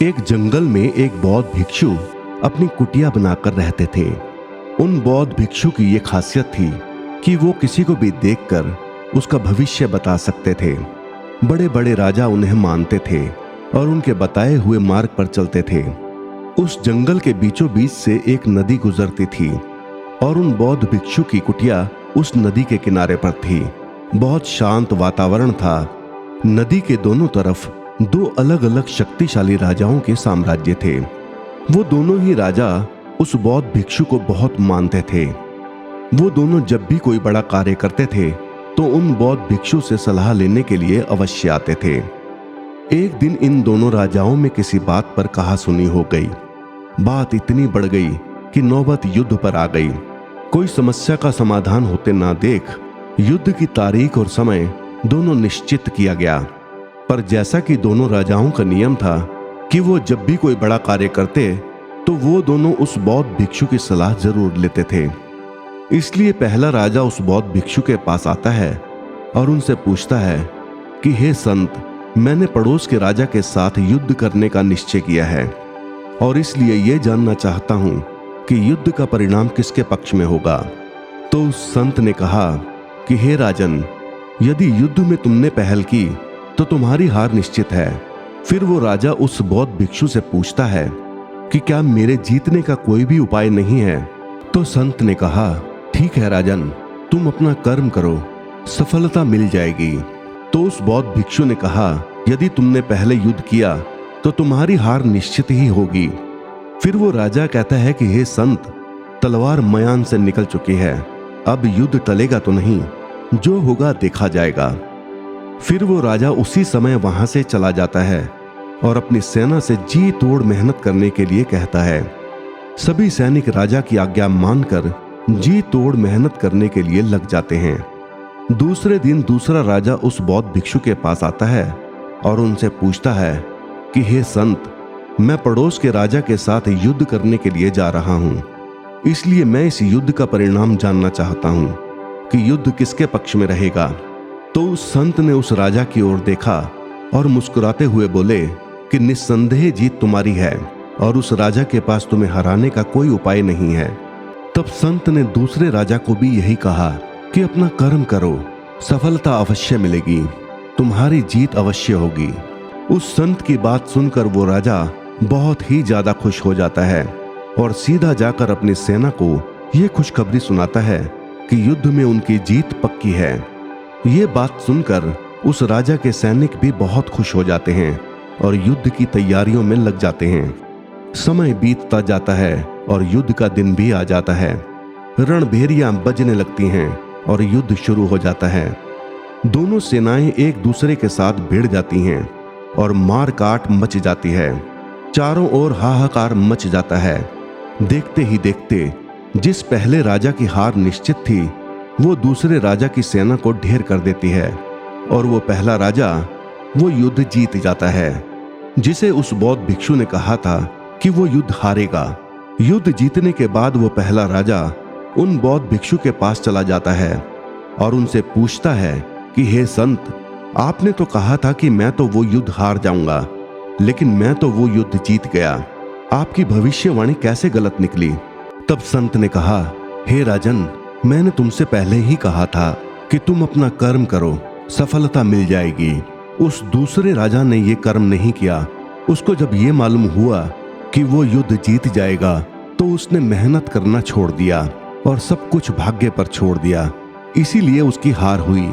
एक जंगल में एक बौद्ध भिक्षु अपनी कुटिया बनाकर रहते थे। उन बौद्ध भिक्षु की ये खासियत थी कि वो किसी को भी देखकर उसका भविष्य बता सकते थे। बड़े बड़े राजा उन्हें मानते थे और उनके बताए हुए मार्ग पर चलते थे। उस जंगल के बीचों बीच से एक नदी गुजरती थी और उन बौद्ध भिक्षु की कुटिया उस नदी के किनारे पर थी। बहुत शांत वातावरण था। नदी के दोनों तरफ दो अलग अलग शक्तिशाली राजाओं के साम्राज्य थे। वो दोनों ही राजा उस बौद्ध भिक्षु को बहुत मानते थे। वो दोनों जब भी कोई बड़ा कार्य करते थे तो उन बौद्ध भिक्षु से सलाह लेने के लिए अवश्य आते थे। एक दिन इन दोनों राजाओं में किसी बात पर कहासुनी हो गई। बात इतनी बढ़ गई कि नौबत युद्ध पर आ गई। कोई समस्या का समाधान होते ना देख युद्ध की तारीख और समय दोनों निश्चित किया गया। पर जैसा कि दोनों राजाओं का नियम था कि वो जब भी कोई बड़ा कार्य करते तो वो दोनों उस बौद्ध भिक्षु की सलाह जरूर लेते थे। इसलिए पहला राजा उस बौद्ध भिक्षु के पास आता है और उनसे पूछता है कि हे संत, मैंने पड़ोस के राजा के साथ युद्ध करने का निश्चय किया है और इसलिए ये जानना चाहता हूं कि युद्ध का परिणाम किसके पक्ष में होगा। तो उस संत ने कहा कि हे राजन, यदि युद्ध में तुमने पहल की तो तुम्हारी हार निश्चित है। फिर वो राजा उस बौद्ध भिक्षु से पूछता है कि क्या मेरे जीतने का कोई भी उपाय नहीं है। तो संत ने कहा, ठीक है राजन, तुम अपना कर्म करो, सफलता मिल जाएगी। तो उस बौद्ध भिक्षु ने कहा, यदि तुमने पहले युद्ध किया तो तुम्हारी हार निश्चित ही होगी। फिर वो राजा कहता है कि हे संत, तलवार मयान से निकल चुकी है, अब युद्ध टलेगा तो नहीं, जो होगा देखा जाएगा। फिर वो राजा उसी समय वहां से चला जाता है और अपनी सेना से जी तोड़ मेहनत करने के लिए कहता है। सभी सैनिक राजा की आज्ञा मानकर जी तोड़ मेहनत करने के लिए लग जाते हैं। दूसरे दिन दूसरा राजा उस बौद्ध भिक्षु के पास आता है और उनसे पूछता है कि हे संत, मैं पड़ोस के राजा के साथ युद्ध करने के लिए जा रहा हूं, इसलिए मैं इस युद्ध का परिणाम जानना चाहता हूं कि युद्ध किसके पक्ष में रहेगा। तो उस संत ने उस राजा की ओर देखा और मुस्कुराते हुए बोले कि निस्संदेह जीत तुम्हारी है और उस राजा के पास तुम्हें हराने का कोई उपाय नहीं है। तब संत ने दूसरे राजा को भी यही कहा कि अपना कर्म करो, सफलता अवश्य मिलेगी, तुम्हारी जीत अवश्य होगी। उस संत की बात सुनकर वो राजा बहुत ही ज्यादा खुश हो जाता है और सीधा जाकर अपनी सेना को ये खुशखबरी सुनाता है कि युद्ध में उनकी जीत पक्की है। ये बात सुनकर उस राजा के सैनिक भी बहुत खुश हो जाते हैं और युद्ध की तैयारियों में लग जाते हैं। समय बीतता जाता है और युद्ध का दिन भी आ जाता है। रणभेरियां बजने लगती हैं और युद्ध शुरू हो जाता है। दोनों सेनाएं एक दूसरे के साथ भिड़ जाती हैं और मार काट मच जाती है। चारों ओर हाहाकार मच जाता है। देखते ही देखते जिस पहले राजा की हार निश्चित थी वो दूसरे राजा की सेना को ढेर कर देती है और वो पहला राजा वो युद्ध जीत जाता है जिसे उस बौद्ध भिक्षु ने कहा था कि वो युद्ध हारेगा। युद्ध जीतने के बाद वो पहला राजा उन बौद्ध भिक्षु के पास चला जाता है और उनसे पूछता है कि हे संत, आपने तो कहा था कि मैं तो वो युद्ध हार जाऊंगा, लेकिन मैं तो वो युद्ध जीत गया। आपकी भविष्यवाणी कैसे गलत निकली। तब संत ने कहा, हे राजन, मैंने तुमसे पहले ही कहा था कि तुम अपना कर्म करो, सफलता मिल जाएगी। उस दूसरे राजा ने ये कर्म नहीं किया। उसको जब ये मालूम हुआ कि वो युद्ध जीत जाएगा तो उसने मेहनत करना छोड़ दिया और सब कुछ भाग्य पर छोड़ दिया, इसीलिए उसकी हार हुई।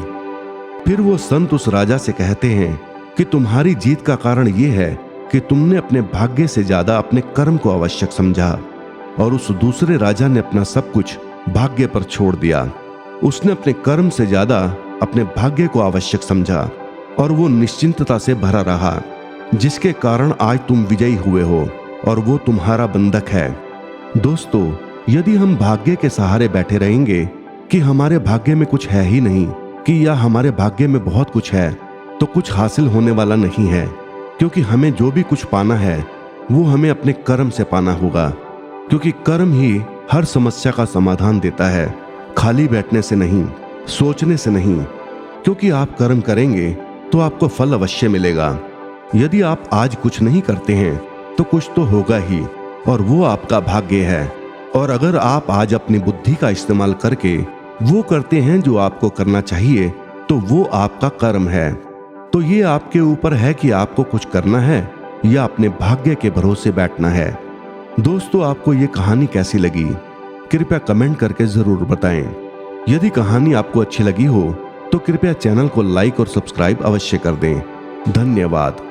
फिर वो संत उस राजा से कहते हैं कि तुम्हारी जीत का कारण ये है कि तुमने अपने भाग्य से ज्यादा अपने कर्म को आवश्यक समझा और उस दूसरे राजा ने अपना सब कुछ भाग्य पर छोड़ दिया। उसने अपने कर्म से ज्यादा अपने भाग्य को आवश्यक समझा और वो निश्चिंतता से भरा रहा, जिसके कारण आज तुम विजयी हुए हो और वो तुम्हारा बंधक है। दोस्तों, यदि हम भाग्य के सहारे बैठे रहेंगे कि हमारे भाग्य में कुछ है ही नहीं, कि या हमारे भाग्य में बहुत कुछ है, तो कुछ हासिल होने वाला नहीं है। क्योंकि हमें जो भी कुछ पाना है वो हमें अपने कर्म से पाना होगा, क्योंकि कर्म ही हर समस्या का समाधान देता है, खाली बैठने से नहीं, सोचने से नहीं। क्योंकि आप कर्म करेंगे तो आपको फल अवश्य मिलेगा। यदि आप आज कुछ नहीं करते हैं तो कुछ तो होगा ही, और वो आपका भाग्य है। और अगर आप आज अपनी बुद्धि का इस्तेमाल करके वो करते हैं जो आपको करना चाहिए, तो वो आपका कर्म है। तो ये आपके ऊपर है कि आपको कुछ करना है या अपने भाग्य के भरोसे बैठना है। दोस्तों, आपको ये कहानी कैसी लगी, कृपया कमेंट करके जरूर बताएं। यदि कहानी आपको अच्छी लगी हो तो कृपया चैनल को लाइक और सब्सक्राइब अवश्य कर दें। धन्यवाद।